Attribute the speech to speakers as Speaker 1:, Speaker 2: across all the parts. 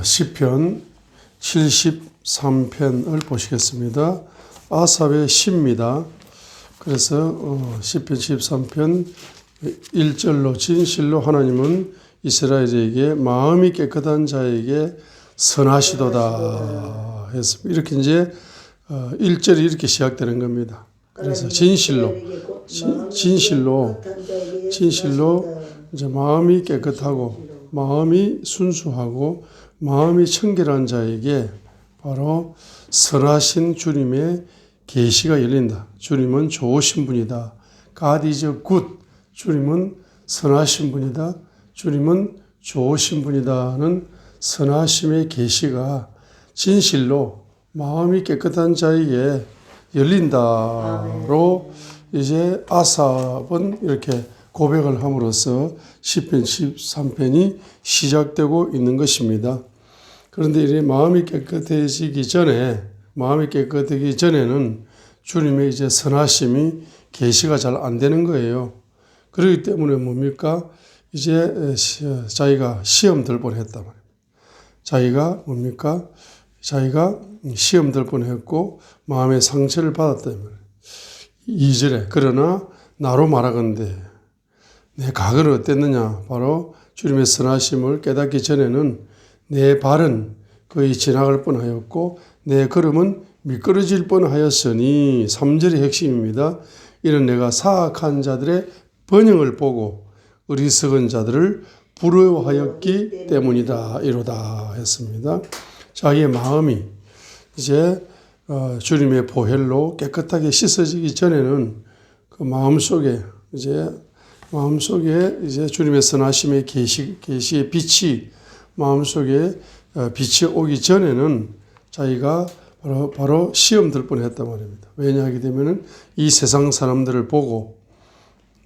Speaker 1: 시편 73편을 보시겠습니다. 아삽의 시입니다. 그래서 시편 73편 1절로 진실로 하나님은 이스라엘에게 마음이 깨끗한 자에게 선하시도다 했습니다. 이렇게 이제 1절이 이렇게 시작되는 겁니다. 그래서 진실로 이제 마음이 깨끗하고 마음이 순수하고 마음이 청결한 자에게 바로 선하신 주님의 계시가 열린다. 주님은 좋으신 분이다. God is good. 주님은 선하신 분이다. 주님은 좋으신 분이다는 선하심의 계시가 진실로 마음이 깨끗한 자에게 열린다로 이제 아삽은 이렇게 고백을 함으로써 시편 13편이 시작되고 있는 것입니다. 그런데 이 마음이 깨끗해지기 전에는 주님의 이제 선하심이 계시가 잘 안 되는 거예요. 그렇기 때문에 뭡니까? 이제 자기가 시험 들 뻔했단 말입니다. 자기가 시험 들 뻔했고 마음의 상처를 받았단 말이에요. 2절에 그러나 나로 말하건대 내 각은 어땠느냐? 바로 주님의 선하심을 깨닫기 전에는 내 발은 거의 지나갈 뻔하였고 내 걸음은 미끄러질 뻔하였으니 3절의 핵심입니다. 이는 내가 사악한 자들의 번영을 보고 어리석은 자들을 부러워하였기 때문이다 이로다 했습니다. 자기의 마음이 이제 주님의 보혈로 깨끗하게 씻어지기 전에는 그 마음속에 이제 주님의 선하심의 계시의 빛이 마음속에 빛이 오기 전에는 자기가 바로 시험 들 뻔했단 말입니다. 왜냐하게 되면은 이 세상 사람들을 보고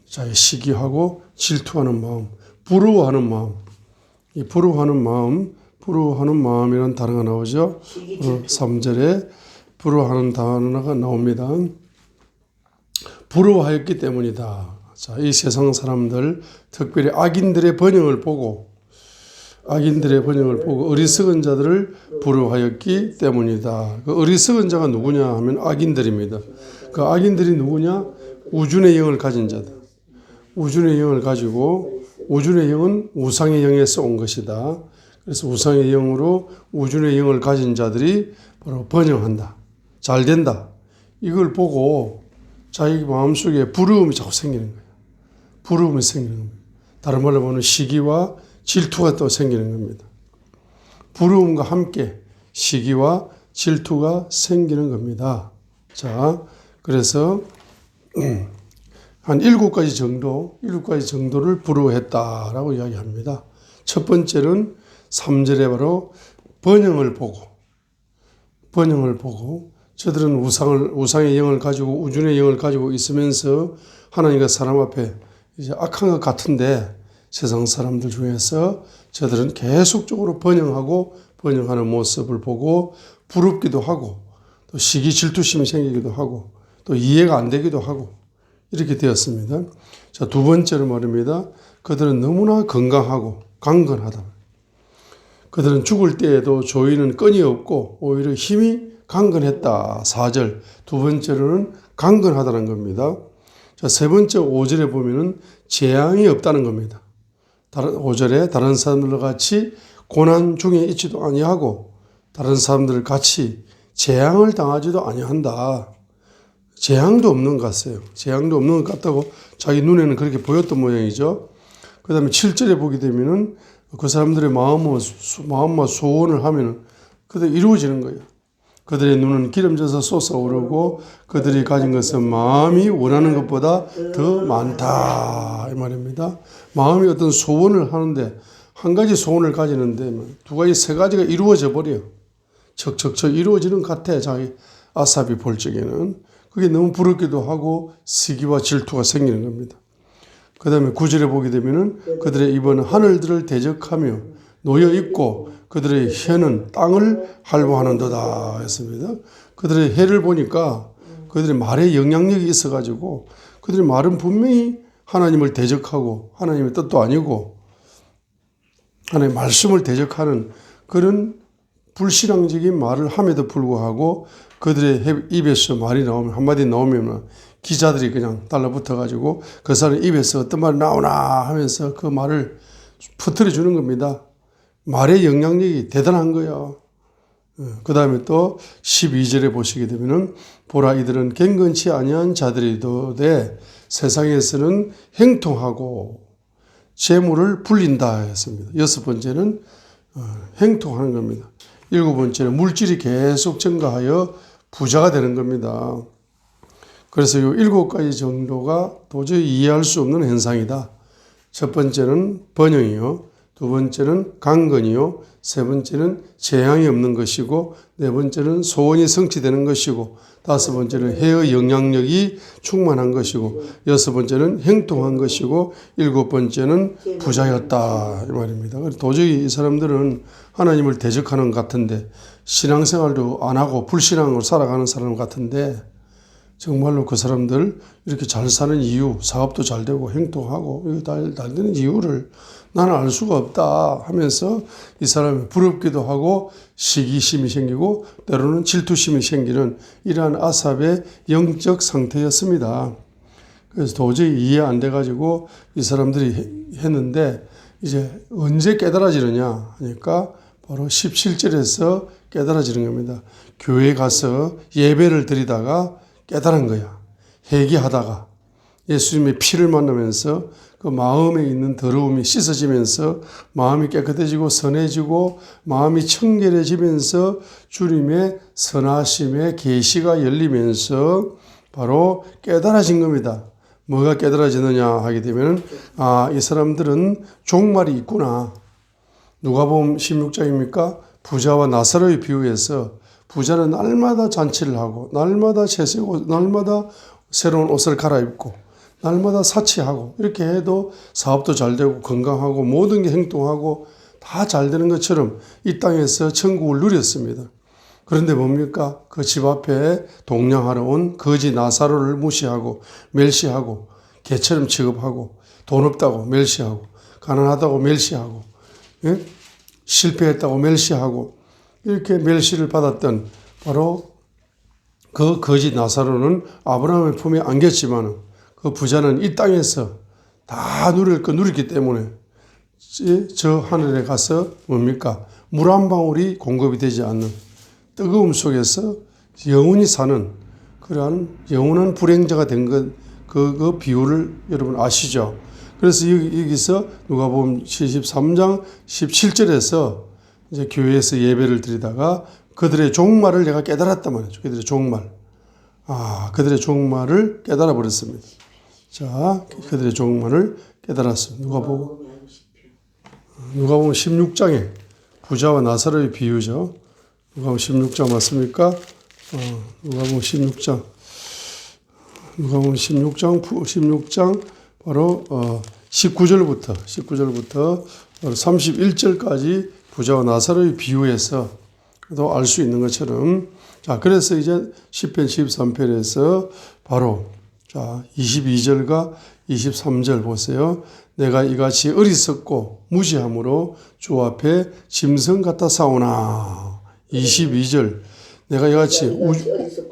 Speaker 1: 자기 시기하고 질투하는 마음, 부러워하는 마음, 이 부러워하는 마음이라는 단어가 나오죠. 3절에 부러워하는 단어가 나옵니다. 부러워하였기 때문이다. 자, 이 세상 사람들, 특별히 악인들의 번영을 보고 어리석은 자들을 부러워하였기 때문이다. 그 어리석은 자가 누구냐 하면 악인들입니다. 그 악인들이 누구냐? 우준의 영을 가진 자들. 우준의 영을 가지고 우준의 영은 우상의 영에서 온 것이다. 그래서 우상의 영으로 우준의 영을 가진 자들이 바로 번영한다. 잘 된다. 이걸 보고 자기 마음속에 부러움이 자꾸 생기는 거예요. 부러움이 생기는 겁니다. 다른 말로 보면 시기와 질투가 또 생기는 겁니다. 부러움과 함께 시기와 질투가 생기는 겁니다. 자, 그래서 한 7가지 정도를 부러워했다라고 이야기합니다. 첫 번째는 3절에 바로 번영을 보고 저들은 우상의 영을 가지고 우준의 영을 가지고 있으면서 하나님과 사람 앞에 이제 악한 것 같은데 세상 사람들 중에서 저들은 계속적으로 번영하는 모습을 보고 부럽기도 하고 또 시기 질투심이 생기기도 하고 또 이해가 안 되기도 하고 이렇게 되었습니다. 자, 두 번째로 말입니다. 그들은 너무나 건강하고 강건하다. 그들은 죽을 때에도 조이는 끈이 없고 오히려 힘이 강건했다. 4절. 두 번째로는 강건하다는 겁니다. 자, 세 번째 5절에 보면은 재앙이 없다는 겁니다. 5절에 다른 사람들과 같이 고난 중에 있지도 아니하고 다른 사람들 같이 재앙을 당하지도 아니한다. 재앙도 없는 것 같아요. 재앙도 없는 것 같다고 자기 눈에는 그렇게 보였던 모양이죠. 그 다음에 7절에 보게 되면은 그 사람들의 마음과 소원을 하면은 그대로 이루어지는 거예요. 그들의 눈은 기름져서 솟아오르고 그들이 가진 것은 마음이 원하는 것보다 더 많다 이 말입니다. 마음이 어떤 소원을 하는데 한 가지 소원을 가지는데 두 가지 세 가지가 이루어져 버려요. 척척척 이루어지는 것 같아. 자기 아삽이 볼 적에는 그게 너무 부럽기도 하고 시기와 질투가 생기는 겁니다. 그 다음에 9절에 보게 되면은 그들의 입은 하늘들을 대적하며 놓여 있고 그들의 혀는 땅을 할보하는도다 했습니다. 그들의 혀를 보니까 그들의 말에 영향력이 있어가지고 그들의 말은 분명히 하나님을 대적하고 하나님의 뜻도 아니고 하나님의 말씀을 대적하는 그런 불신앙적인 말을 함에도 불구하고 그들의 입에서 말이 나오면, 한마디 나오면 기자들이 그냥 달라붙어 가지고 그 사람 입에서 어떤 말이 나오나 하면서 그 말을 퍼뜨려 주는 겁니다. 말의 영향력이 대단한 거예요. 그 다음에 또 12절에 보시게 되면은 보라 이들은 경건치 아니한 자들이도되 세상에서는 행통하고 재물을 불린다 했습니다. 여섯 번째는 행통하는 겁니다. 일곱 번째는 물질이 계속 증가하여 부자가 되는 겁니다. 그래서 이 일곱 가지 정도가 도저히 이해할 수 없는 현상이다. 첫 번째는 번영이요. 두 번째는 강건이요. 세 번째는 재앙이 없는 것이고, 네 번째는 소원이 성취되는 것이고, 다섯 번째는 해의 영향력이 충만한 것이고, 여섯 번째는 행동한 것이고, 일곱 번째는 부자였다 이 말입니다. 도저히 이 사람들은 하나님을 대적하는 것 같은데, 신앙생활도 안 하고 불신앙으로 살아가는 사람 같은데, 정말로 그 사람들 이렇게 잘 사는 이유, 사업도 잘 되고 행동하고 이거 잘 되는 이유를 나는 알 수가 없다 하면서 이 사람이 부럽기도 하고 시기심이 생기고 때로는 질투심이 생기는 이러한 아삽의 영적 상태였습니다. 그래서 도저히 이해 안 돼가지고 이 사람들이 했는데 이제 언제 깨달아지느냐 하니까 바로 17절에서 깨달아지는 겁니다. 교회에 가서 예배를 드리다가 깨달은 거야. 회개하다가 예수님의 피를 만나면서 그 마음에 있는 더러움이 씻어지면서 마음이 깨끗해지고 선해지고 마음이 청결해지면서 주님의 선하심의 계시가 열리면서 바로 깨달아진 겁니다. 뭐가 깨달아지느냐 하게 되면 이 사람들은 종말이 있구나. 누가복음 16장입니까? 부자와 나사로의 비유에서 부자는 날마다 잔치를 하고 날마다 채세고 날마다 새로운 옷을 갈아입고 날마다 사치하고 이렇게 해도 사업도 잘 되고 건강하고 모든 게 행동하고 다 잘 되는 것처럼 이 땅에서 천국을 누렸습니다. 그런데 뭡니까? 그 집 앞에 동냥하러 온 거지 나사로를 무시하고 멸시하고 개처럼 취급하고 돈 없다고 멸시하고 가난하다고 멸시하고 실패했다고 멸시하고 이렇게 멸시를 받았던 바로 그 거지 나사로는 아브라함의 품에 안겼지만 그 부자는 이 땅에서 다 누릴 거 누렸기 때문에 저 하늘에 가서 뭡니까? 물 한 방울이 공급이 되지 않는 뜨거움 속에서 영원히 사는 그러한 영원한 불행자가 된 것, 그 비유를 여러분 아시죠? 그래서 여기서 누가복음 73장 17절에서 이제 교회에서 예배를 드리다가 그들의 종말을 내가 깨달았단 말이죠. 그들의 종말. 그들의 종말을 깨달아 버렸습니다. 자, 그들의 종말을 깨달았습니다. 누가복음 16장에 부자와 나사로의 비유죠. 누가복음 16장 맞습니까? 누가복음 16장 바로 19절부터 바로 31절까지 부자와 나사로의 비유에서 또 알 수 있는 것처럼 자 그래서 이제 10편 13편에서 바로 자 22절과 23절 보세요. 내가 이같이 어리석고 무지함으로 주 앞에 짐승 같아 싸우나 22절 내가 이같이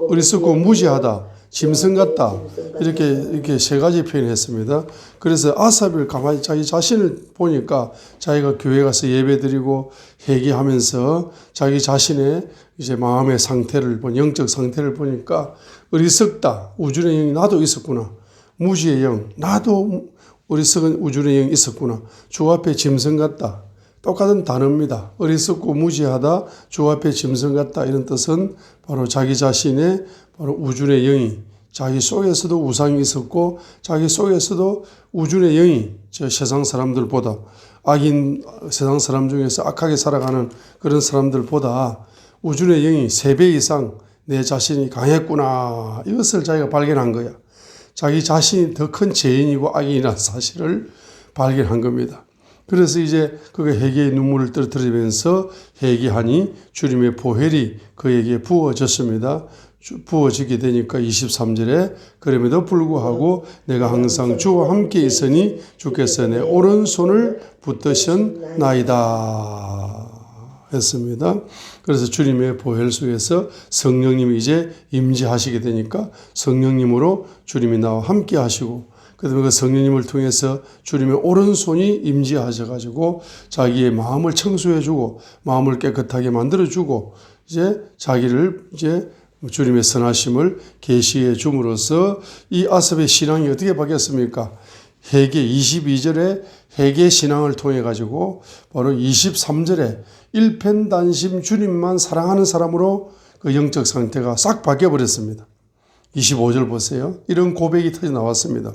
Speaker 1: 어리석고 무지하다 짐승 같다 이렇게 세 가지 표현했습니다. 그래서 아삽을 가만히 자기 자신을 보니까 자기가 교회 가서 예배드리고 회개하면서 자기 자신의 이제 마음의 상태를 영적 상태를 보니까 어리석다 우준의 영이 나도 있었구나 무지의 영 나도 어리석은 우준의 영이 있었구나 주 앞에 짐승 같다 똑같은 단어입니다. 어리석고 무지하다 주 앞에 짐승 같다 이런 뜻은 바로 자기 자신의 바로 우준의 영이 자기 속에서도 우상이 있었고 자기 속에서도 우준의 영이 저 세상 사람들보다 악인 세상 사람 중에서 악하게 살아가는 그런 사람들보다 우준의 영이 3배 이상 내 자신이 강했구나 이것을 자기가 발견한 거야. 자기 자신이 더 큰 죄인이고 악인이라는 사실을 발견한 겁니다. 그래서 이제 그가 회개의 눈물을 떨어뜨리면서 회개하니 주님의 보혈이 그에게 부어졌습니다. 부어지게 되니까 23절에 그럼에도 불구하고 내가 항상 주와 함께 있으니 주께서 내 오른손을 붙드셨나이다 했습니다. 그래서 주님의 보혈 속에서 성령님이 이제 임재하시게 되니까 성령님으로 주님이 나와 함께 하시고 그다음에 그 성령님을 통해서 주님의 오른손이 임재하셔가지고 자기의 마음을 청소해주고 마음을 깨끗하게 만들어주고 이제 자기를 이제 주님의 선하심을 계시해 줌으로써 이 아삽의 신앙이 어떻게 바뀌었습니까? 회개 22절에 회개 신앙을 통해 가지고 바로 23절에 일편단심 주님만 사랑하는 사람으로 그 영적 상태가 싹 바뀌어 버렸습니다. 25절 보세요. 이런 고백이 터져 나왔습니다.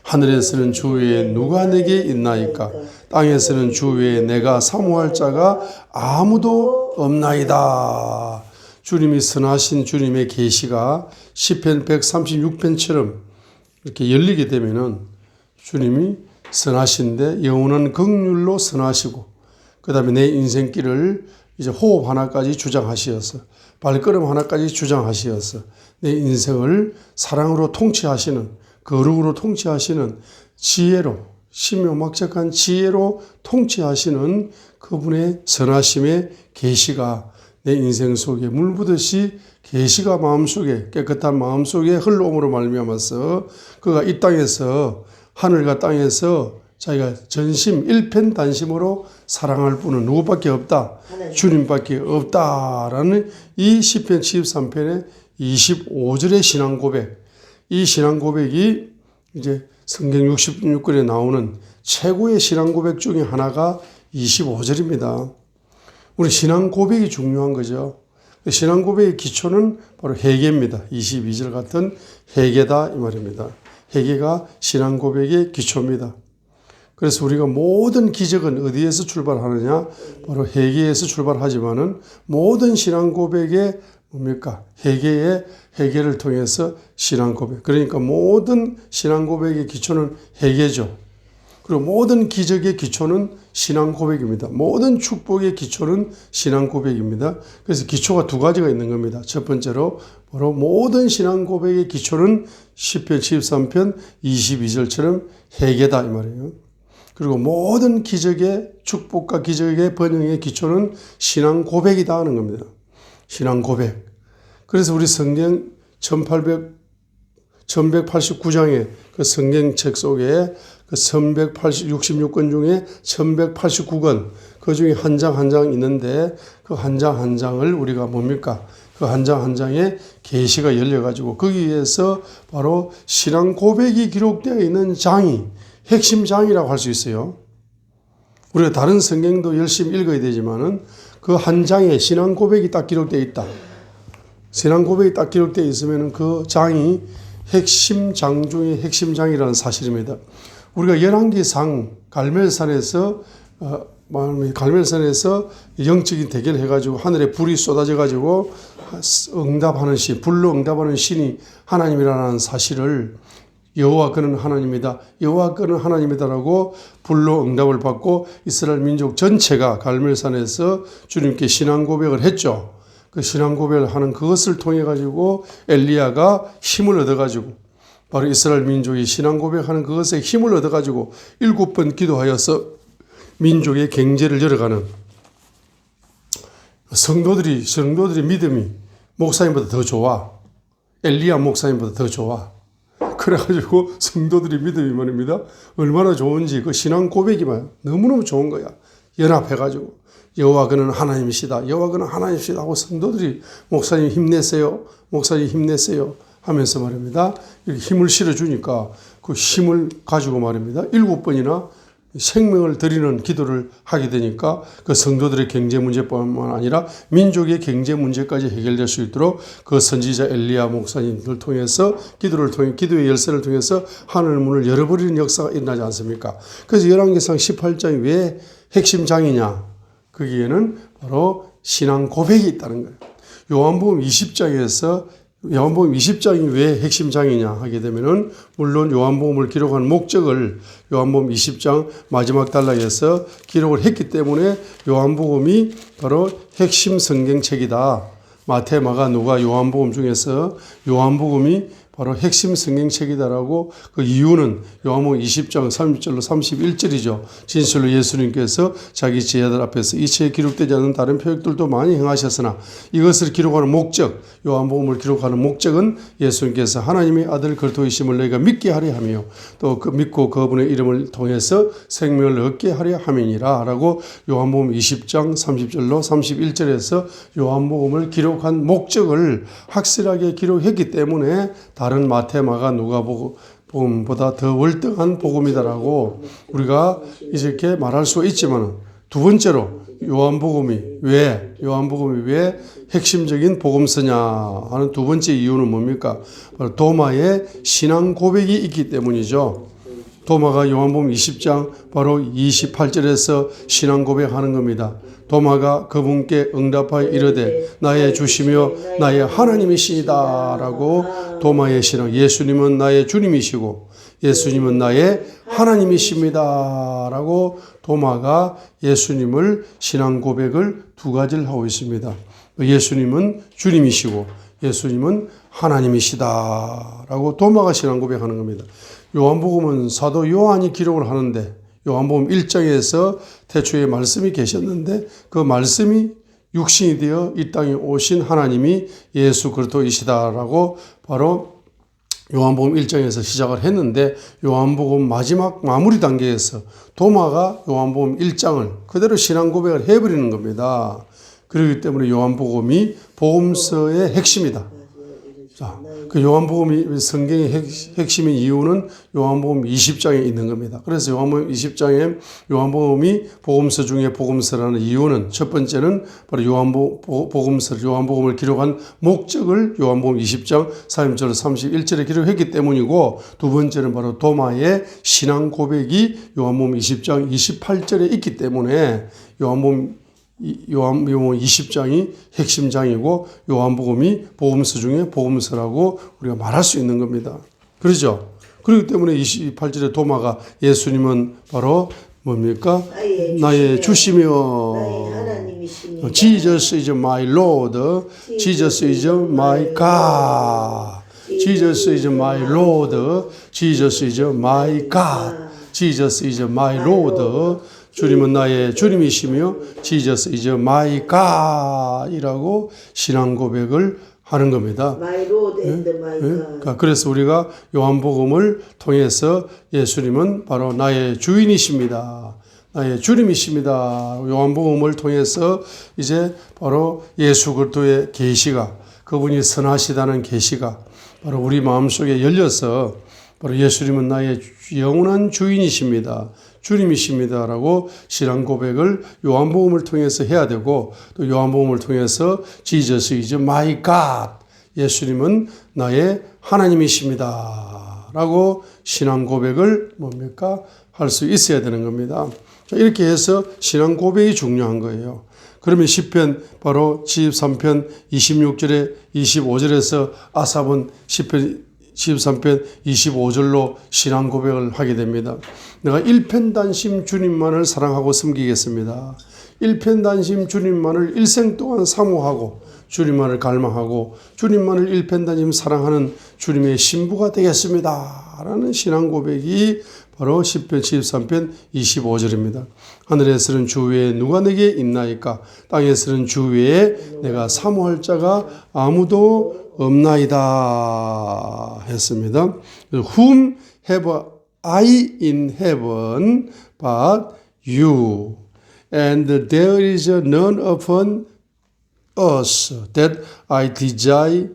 Speaker 1: 하늘에서는 주 외에 누가 내게 있나이까? 땅에서는 주 외에 내가 사모할 자가 아무도 없나이다. 주님이 선하신 주님의 계시가 시편 136편처럼 이렇게 열리게 되면은 주님이 선하신데 영원한 긍휼로 선하시고 그 다음에 내 인생길을 이제 호흡 하나까지 주장하시어서 발걸음 하나까지 주장하시어서 내 인생을 사랑으로 통치하시는 거룩으로 통치하시는 지혜로 신묘막측한 지혜로 통치하시는 그분의 선하심의 계시가 내 인생 속에 물부듯이 계시가 마음속에 깨끗한 마음속에 흘러옴으로 말미암아서 그가 이 땅에서 하늘과 땅에서 자기가 전심 일편단심으로 사랑할 분은 누구밖에 없다. 주님밖에 없다라는 이 시편 73편의 25절의 신앙 고백. 이 신앙 고백이 이제 성경 66권에 나오는 최고의 신앙 고백 중에 하나가 25절입니다. 우리 신앙 고백이 중요한 거죠. 신앙 고백의 기초는 바로 회개입니다. 22절 같은 회개다 이 말입니다. 회개가 신앙 고백의 기초입니다. 그래서 우리가 모든 기적은 어디에서 출발하느냐? 바로 회개에서 출발하지만은 모든 신앙 고백의 뭡니까? 회개를 통해서 신앙 고백. 그러니까 모든 신앙 고백의 기초는 회개죠. 그리고 모든 기적의 기초는 신앙 고백입니다. 모든 축복의 기초는 신앙 고백입니다. 그래서 기초가 두 가지가 있는 겁니다. 첫 번째로 바로 모든 신앙 고백의 기초는 시편 73편 22절처럼 회개다 이 말이에요. 그리고 모든 기적의 축복과 기적의 번영의 기초는 신앙 고백이다 하는 겁니다. 신앙 고백. 그래서 우리 성경 1189장의 그 성경책 속에 그 1166권 중에 1189권 그 중에 한 장 한 장 있는데 그 한 장 한 장을 우리가 뭡니까? 그 한 장 한 장에 계시가 열려가지고 거기에서 바로 신앙 고백이 기록되어 있는 장이 핵심 장이라고 할 수 있어요. 우리가 다른 성경도 열심히 읽어야 되지만은 그 한 장에 신앙 고백이 딱 기록되어 있다. 신앙 고백이 딱 기록되어 있으면은 그 장이 핵심 장 중에 핵심 장이라는 사실입니다. 우리가 열왕기상 갈멜산에서 영적인 대결을 해가지고 하늘에 불이 쏟아져가지고 응답하는 신, 불로 응답하는 신이 하나님이라는 사실을 여호와 그는 하나님이다. 여호와 그는 하나님이다라고 불로 응답을 받고 이스라엘 민족 전체가 갈멜산에서 주님께 신앙 고백을 했죠. 그 신앙 고백을 하는 그것을 통해 가지고 엘리야가 힘을 얻어 가지고 바로 이스라엘 민족이 신앙 고백하는 그것에 힘을 얻어 가지고 7번 기도하여서 민족의 경제를 열어가는 성도들이 믿음이 목사님보다 더 좋아. 엘리야 목사님보다 더 좋아. 그래가지고 성도들이 믿음이 말입니다. 얼마나 좋은지 그 신앙 고백이 너무너무 좋은 거야. 연합해가지고 여호와 그는 하나님이시다. 여호와 그는 하나님이시다 하고 성도들이 목사님 힘내세요. 목사님 힘내세요 하면서 말입니다. 이렇게 힘을 실어주니까 그 힘을 가지고 말입니다. 7번이나 생명을 드리는 기도를 하게 되니까 그 성도들의 경제 문제뿐만 아니라 민족의 경제 문제까지 해결될 수 있도록 그 선지자 엘리야 목사님을 통해서 기도의 열쇠를 통해서 하늘 문을 열어버리는 역사가 일어나지 않습니까? 그래서 열왕기상 18장이 왜 핵심 장이냐? 거기에는 바로 신앙 고백이 있다는 거예요. 요한복음 20장이 왜 핵심 장이냐 하게 되면은 물론 요한복음을 기록한 목적을 요한복음 20장 마지막 단락에서 기록을 했기 때문에 요한복음이 바로 핵심 성경책이다. 마태, 마가, 누가, 요한복음 중에서 요한복음이 바로 핵심 성경책이다라고 그 이유는 요한복음 20장 30절로 31절이죠. 진실로 예수님께서 자기 제자들 앞에서 이 책에 기록되지 않은 다른 표적들도 많이 행하셨으나 이것을 기록하는 목적, 요한복음을 기록하는 목적은 예수님께서 하나님의 아들 그리스도이심을 너희가 믿게 하려 하며 또 그 믿고 그분의 이름을 통해서 생명을 얻게 하려 함이니라 라고 요한복음 20장 30절로 31절에서 요한복음을 기록한 목적을 확실하게 기록했기 때문에 다른 마태, 마가, 누가복음보다 더 월등한 복음이다라고 우리가 이렇게 말할 수가 있지만 두 번째로 요한복음이 왜 핵심적인 복음서냐 하는 두 번째 이유는 뭡니까? 바로 도마의 신앙 고백이 있기 때문이죠. 도마가 요한복음 20장 바로 28절에서 신앙 고백하는 겁니다. 도마가 그분께 응답하여 이르되 나의 주시며 나의 하나님이시다 라고 도마의 신앙, 예수님은 나의 주님이시고 예수님은 나의 하나님이십니다 라고 도마가 예수님을 신앙 고백을 두 가지를 하고 있습니다. 예수님은 주님이시고 예수님은 하나님이시다 라고 도마가 신앙 고백하는 겁니다. 요한복음은 사도 요한이 기록을 하는데 요한복음 1장에서 태초에 말씀이 계셨는데 그 말씀이 육신이 되어 이 땅에 오신 하나님이 예수 그리스도이시다라고 바로 요한복음 1장에서 시작을 했는데 요한복음 마지막 마무리 단계에서 도마가 요한복음 1장을 그대로 신앙 고백을 해버리는 겁니다. 그렇기 때문에 요한복음이 복음서의 핵심이다. 자, 그 요한복음이 성경의 핵심인 이유는 요한복음 20장에 있는 겁니다. 그래서 요한복음 20장에 요한복음이 복음서 중에 복음서라는 이유는 첫 번째는 바로 요한복음을 기록한 목적을 요한복음 20장 30절 31절에 기록했기 때문이고 두 번째는 바로 도마의 신앙 고백이 요한복음 20장 28절에 있기 때문에 요한복음 20장이 핵심장이고 요한복음이 복음서 중에 복음서라고 우리가 말할 수 있는 겁니다. 그렇죠? 그렇기 때문에 28절에 도마가 예수님은 바로 뭡니까? 나의 주시며 Jesus is my Lord, Jesus is my God, Jesus is my Lord, Jesus is my God, Jesus is my Lord. 주님은 나의 주님이시며 Jesus is my God 이라고 신앙 고백을 하는 겁니다.
Speaker 2: My Lord and my God.
Speaker 1: 그러니까 그래서 우리가 요한복음을 통해서 예수님은 바로 나의 주인이십니다. 나의 주님이십니다. 요한복음을 통해서 이제 바로 예수 그리스도의 계시가 그분이 선하시다는 계시가 바로 우리 마음속에 열려서 바로 예수님은 나의 영원한 주인이십니다. 주님이십니다라고 신앙 고백을 요한복음을 통해서 해야 되고 또 요한복음을 통해서 Jesus is my God 예수님은 나의 하나님이십니다라고 신앙 고백을 뭡니까? 할 수 있어야 되는 겁니다. 이렇게 해서 신앙 고백이 중요한 거예요. 그러면 시편 바로 73편 26절에 25절에서 아삽은 시편 13편 25절로 신앙 고백을 하게 됩니다. 내가 일편단심 주님만을 사랑하고 섬기겠습니다. 일편단심 주님만을 일생 동안 사모하고 주님만을 갈망하고 주님만을 일편단심 사랑하는 주님의 신부가 되겠습니다. 라는 신앙 고백이 바로 시편 73편 25절입니다. 하늘에서는 주 외에 누가 내게 있나이까? 땅에서는 주 외에 내가 사모할 자가 아무도 없나이다 했습니다. Whom have I in heaven but you? And there is none upon us that I desire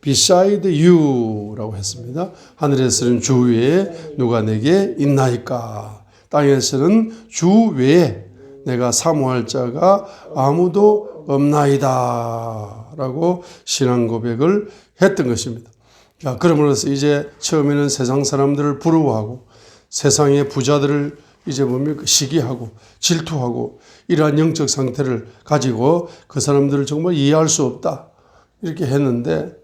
Speaker 1: beside you 라고 했습니다. 하늘에서는 주 외에 누가 내게 있나이까? 땅에서는 주 외에 내가 사모할 자가 아무도 없나이다 라고 신앙 고백을 했던 것입니다. 자, 그러므로서 이제 처음에는 세상 사람들을 부러워하고 세상의 부자들을 이제 뭡니까? 시기하고 질투하고 이러한 영적 상태를 가지고 그 사람들을 정말 이해할 수 없다 이렇게 했는데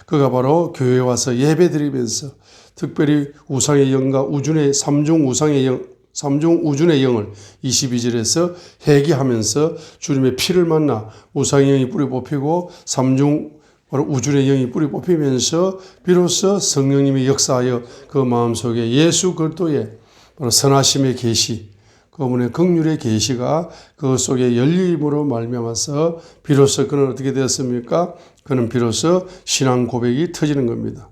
Speaker 1: 그가 바로 교회에 와서 예배 드리면서 특별히 우상의 영과 우준의 삼중 우상의 영 삼중 우준의 영을 22절에서 회개하면서 주님의 피를 만나 우상의 영이 뿌리 뽑히고 삼중 바로 우준의 영이 뿌리 뽑히면서 비로소 성령님이 역사하여 그 마음속에 예수 그리스도의 바로 선하심의 계시, 그분의 긍휼의 계시가 그 속에 열림으로 말미암아서 비로소 그는 어떻게 되었습니까? 그는 비로소 신앙 고백이 터지는 겁니다.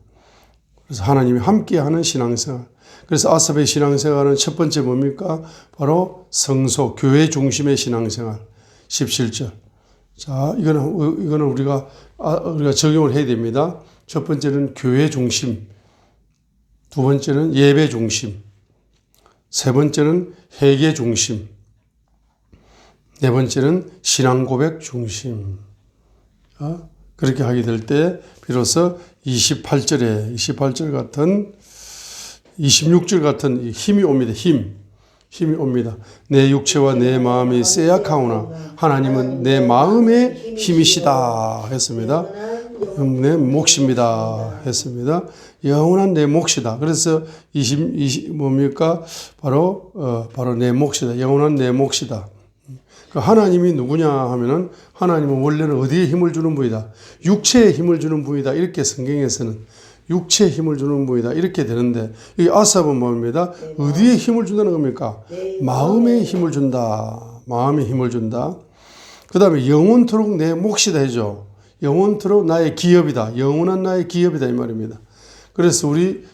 Speaker 1: 그래서 하나님이 함께하는 신앙생활. 그래서 아삽의 신앙생활은 첫 번째 뭡니까? 바로 성소, 교회 중심의 신앙생활. 17절. 자, 이거는 우리가 적용을 해야 됩니다. 첫 번째는 교회 중심. 두 번째는 예배 중심. 세 번째는 회개 중심. 네 번째는 신앙 고백 중심. 그렇게 하게 될 때 비로소 28절 같은 26절 같은 힘이 옵니다. 힘이 옵니다. 내 육체와 내 마음이 쇠약하오나 하나님은 내 마음의 힘이시다 했습니다. 내 몫입니다 했습니다. 영원한 내 몫이다. 그래서 뭡니까? 바로 내 몫이다. 영원한 내 몫이다. 하나님이 누구냐 하면은 하나님은 원래는 어디에 힘을 주는 분이다. 육체에 힘을 주는 분이다. 이렇게 성경에서는 육체에 힘을 주는 분이다. 이렇게 되는데 이 아삽은 뭡니다? 어디에 힘을 준다는 겁니까? 마음에 힘을 준다. 마음에 힘을 준다. 그 다음에 영원토록 내 몫이다 해줘. 영원토록 나의 기업이다. 영원한 나의 기업이다 이 말입니다. 그래서 우리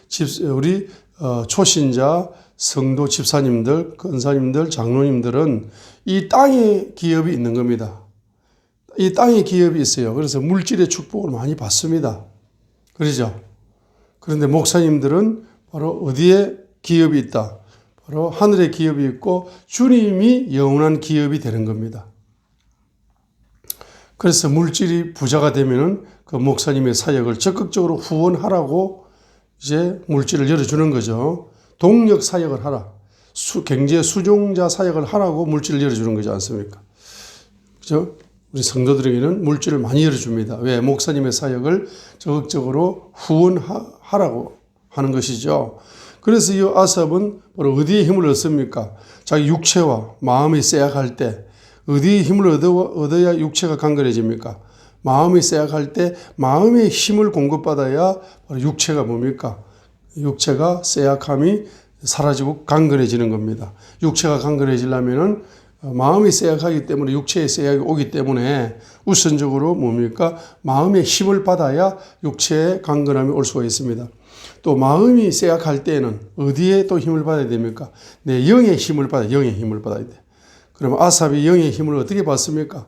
Speaker 1: 초신자 성도 집사님들, 권사님들, 장로님들은 이 땅에 기업이 있는 겁니다. 이 땅에 기업이 있어요. 그래서 물질의 축복을 많이 받습니다. 그러죠? 그런데 목사님들은 바로 어디에 기업이 있다? 바로 하늘에 기업이 있고 주님이 영원한 기업이 되는 겁니다. 그래서 물질이 부자가 되면은 그 목사님의 사역을 적극적으로 후원하라고 이제 물질을 열어주는 거죠. 동력 사역을 하라. 경제 수종자 사역을 하라고 물질을 열어주는 거지 않습니까? 그죠? 우리 성도들에게는 물질을 많이 열어줍니다. 왜? 목사님의 사역을 적극적으로 후원하라고 하는 것이죠. 그래서 이 아삽은 바로 어디에 힘을 얻습니까? 자기 육체와 마음이 쇠약할 때 어디에 힘을 얻어야 육체가 강건해집니까? 마음이 쇠약할 때 마음의 힘을 공급받아야 바로 육체가 뭡니까? 육체가 쇠약함이 사라지고 강건해지는 겁니다. 육체가 강건해지려면은 마음이 쇠약하기 때문에 육체의 쇠약이 오기 때문에 우선적으로 뭡니까? 마음의 힘을 받아야 육체의 강건함이 올 수가 있습니다. 또 마음이 쇠약할 때는 어디에 또 힘을 받아야 됩니까? 내 영의 힘을 영의 힘을 받아야 돼. 그러면 아삽이 영의 힘을 어떻게 받습니까?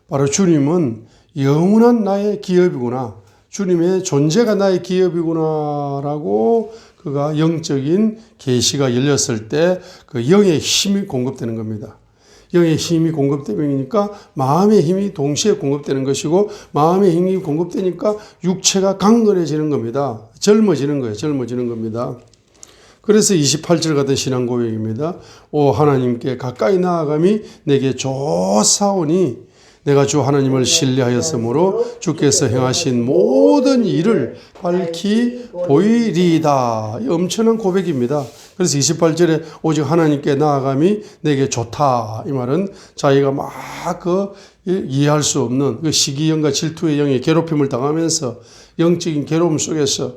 Speaker 1: 바로 주님은 영원한 나의 기업이구나. 주님의 존재가 나의 기업이구나라고 그가 영적인 계시가 열렸을 때 그 영의 힘이 공급되는 겁니다. 영의 힘이 공급되니까 마음의 힘이 동시에 공급되는 것이고 마음의 힘이 공급되니까 육체가 강건해지는 겁니다. 젊어지는 거예요. 젊어지는 겁니다. 그래서 28절 같은 신앙 고백입니다. 오 하나님께 가까이 나아감이 내게 좋사오니 내가 주 하나님을 신뢰하였으므로 주께서 행하신 모든 일을 밝히 보이리이다. 엄청난 고백입니다. 그래서 28절에 오직 하나님께 나아감이 내게 좋다. 이 말은 자기가 막 이해할 수 없는 그 시기영과 질투의 영의 괴롭힘을 당하면서 영적인 괴로움 속에서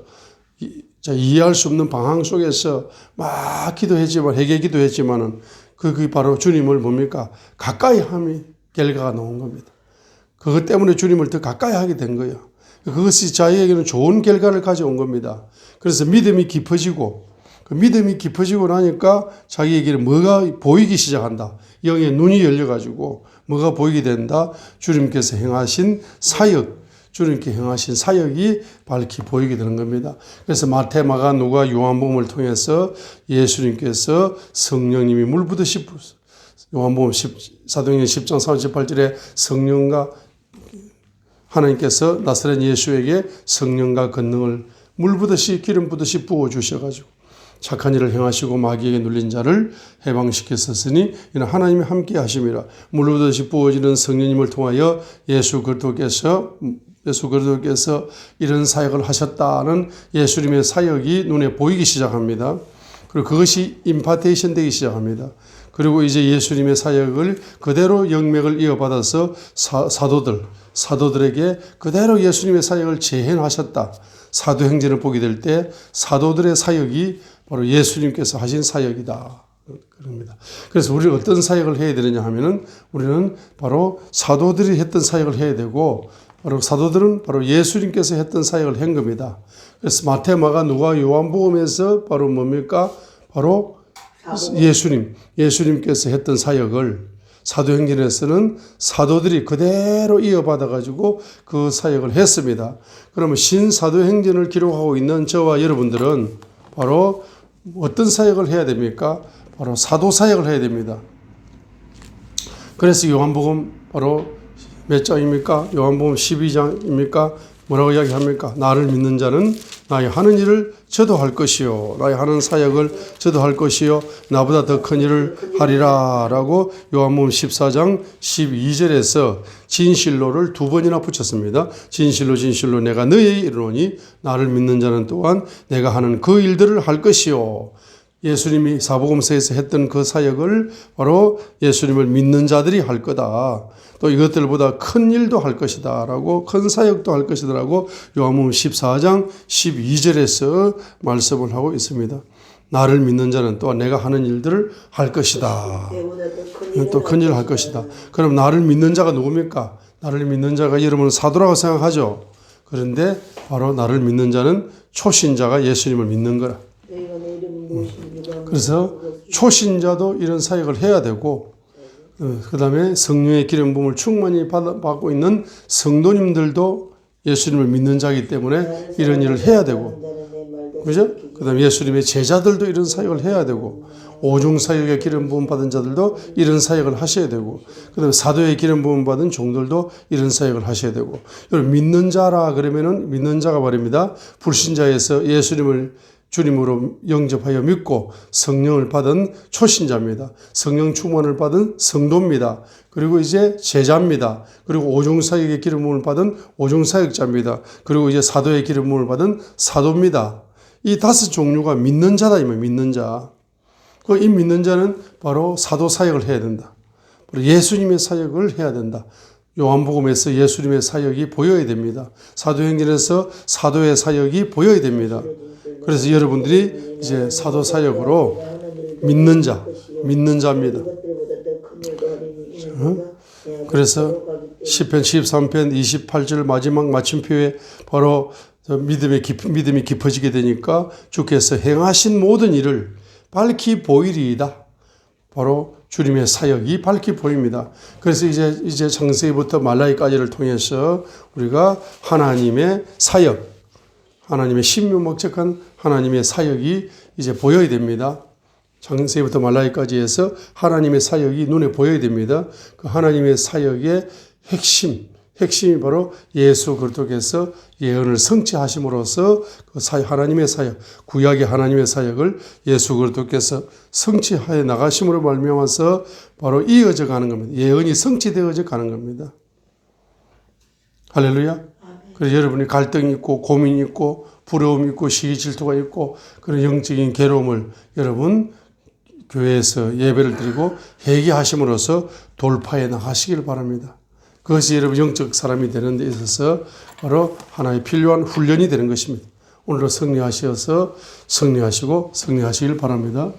Speaker 1: 이해할 수 없는 방황 속에서 막 기도했지만 회개 기도했지만은 그게 바로 주님을 뭡니까? 가까이 함이 결과가 나온 겁니다. 그것 때문에 주님을 더 가까이 하게 된 거예요. 그것이 자기에게는 좋은 결과를 가져온 겁니다. 그래서 믿음이 깊어지고 그 믿음이 깊어지고 나니까 자기에게는 뭐가 보이기 시작한다. 영의 눈이 열려가지고 뭐가 보이게 된다. 주님께서 행하신 사역, 주님께 행하신 사역이 밝히 보이게 되는 겁니다. 그래서 마태, 마가, 누가, 요한복음을 통해서 예수님께서 성령님이 물부듯이 요한복음 사도행전 10장 38절에 성령과 하나님께서 나사렛 예수에게 성령과 권능을 물부듯이 기름 부듯이 부어주셔가지고 착한 일을 행하시고 마귀에게 눌린 자를 해방시켰으니 이는 하나님이 함께 하심이라. 물부듯이 부어지는 성령님을 통하여 예수 그리스도께서 이런 사역을 하셨다는 예수님의 사역이 눈에 보이기 시작합니다. 그리고 그것이 임파테이션 되기 시작합니다. 그리고 이제 예수님의 사역을 그대로 영맥을 이어받아서 사도들에게 그대로 예수님의 사역을 재현하셨다. 사도행전을 보게 될 때 사도들의 사역이 바로 예수님께서 하신 사역이다. 그럽니다. 그래서 우리는 어떤 사역을 해야 되느냐 하면은 우리는 바로 사도들이 했던 사역을 해야 되고 바로 사도들은 바로 예수님께서 했던 사역을 한 겁니다. 그래서 마태, 마가, 누가, 요한복음에서 바로 뭡니까? 바로 예수님께서 했던 사역을 사도행전에서는 사도들이 그대로 이어받아 가지고 그 사역을 했습니다. 그러면 신사도행전을 기록하고 있는 저와 여러분들은 바로 어떤 사역을 해야 됩니까? 바로 사도 사역을 해야 됩니다. 그래서 요한복음 바로 몇 장입니까? 요한복음 12장입니까? 뭐라고 이야기합니까? 나를 믿는 자는 나의 하는 일을 저도 할 것이요. 나의 하는 사역을 저도 할 것이요. 나보다 더 큰 일을 하리라. 라고 요한복음 14장 12절에서 진실로를 두 번이나 붙였습니다. 진실로 내가 너희에게 이르노니 나를 믿는 자는 또한 내가 하는 그 일들을 할 것이요. 예수님이 사복음서에서 했던 그 사역을 바로 예수님을 믿는 자들이 할 거다. 또 이것들보다 큰 일도 할 것이다. 라고 큰 사역도 할 것이다. 라고 요한복음 14장 12절에서 말씀을 하고 있습니다. 나를 믿는 자는 또한 내가 하는 일들을 할 것이다. 또 큰 일을 할 것이다. 그럼 나를 믿는 자가 누굽니까? 나를 믿는 자가 여러분은 사도라고 생각하죠. 그런데 바로 나를 믿는 자는 초신자가 예수님을 믿는 거라. 그래서 초신자도 이런 사역을 해야 되고 그 다음에 성령의 기름 부음을 충만히 받고 있는 성도님들도 예수님을 믿는 자이기 때문에 이런 일을 해야 되고 그죠? 그 다음에 예수님의 제자들도 이런 사역을 해야 되고 오중사역의 기름 부음 받은 자들도 이런 사역을 하셔야 되고 그 다음에 사도의 기름 부음 받은 종들도 이런 사역을 하셔야 되고 여러분 믿는 자라 그러면은 믿는 자가 말입니다. 불신자에서 예수님을 주님으로 영접하여 믿고 성령을 받은 초신자입니다. 성령 충만을 받은 성도입니다. 그리고 이제 제자입니다. 그리고 오중사역의 기름 부음을 받은 오중사역자입니다. 그리고 이제 사도의 기름 부음을 받은 사도입니다. 이 다섯 종류가 믿는 자다 이 말이에요. 믿는 자. 이 믿는 자는 바로 사도 사역을 해야 된다. 예수님의 사역을 해야 된다. 요한복음에서 예수님의 사역이 보여야 됩니다. 사도행전에서 사도의 사역이 보여야 됩니다. 그래서 여러분들이 이제 사도 사역으로 믿는 자입니다. 그래서 시편 13편 28절 마지막 마침표에 바로 믿음이 깊어지게 되니까 주께서 행하신 모든 일을 밝히 보이리이다. 바로 주님의 사역이 밝히 보입니다. 그래서 이제 창세기부터 말라기까지를 통해서 우리가 하나님의 사역, 하나님의 신묘목적한 하나님의 사역이 이제 보여야 됩니다. 창세기부터 말라기까지 해서 하나님의 사역이 눈에 보여야 됩니다. 그 하나님의 사역의 핵심이 바로 예수 그리스도께서 예언을 성취하심으로써 그 하나님의 사역, 구약의 하나님의 사역을 예수 그리스도께서 성취하여 나가심으로 말미암아서 바로 이어져 가는 겁니다. 예언이 성취되어져 가는 겁니다. 할렐루야. 그래서 여러분이 갈등이 있고 고민이 있고 부러움이 있고 시기 질투가 있고 그런 영적인 괴로움을 여러분 교회에서 예배를 드리고 회개하심으로써 돌파해 나가시길 바랍니다. 그것이 여러분 영적 사람이 되는 데 있어서 바로 하나의 필요한 훈련이 되는 것입니다. 오늘도 승리하시어서 승리하시고 승리하시길 바랍니다.